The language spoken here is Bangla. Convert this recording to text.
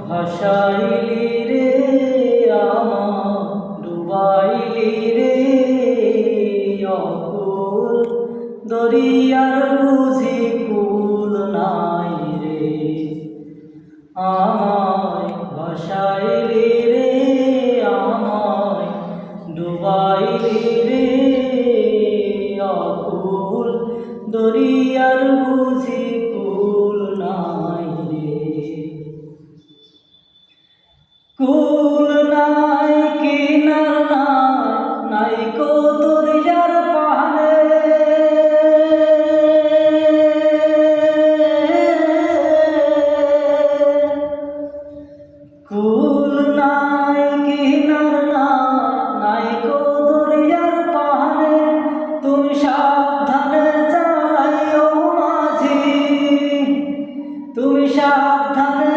ভাসাইলি রে আমার ডুবাইলি রে অকুল দরিয়ার বুঝি কুল নাই রে আমায় ভাসাইলি রে আমায় ডুবাইলি রে অকুল দরিয়ার বুঝি কুল নাই রে কুল নাই কিনার নাই নাই কো দরিয়ার পানে কুল নাই কিনার নাই কো দরিয়ার পানে তুমি সাবধানে চালাইও মাঝি তুমি সাবধানে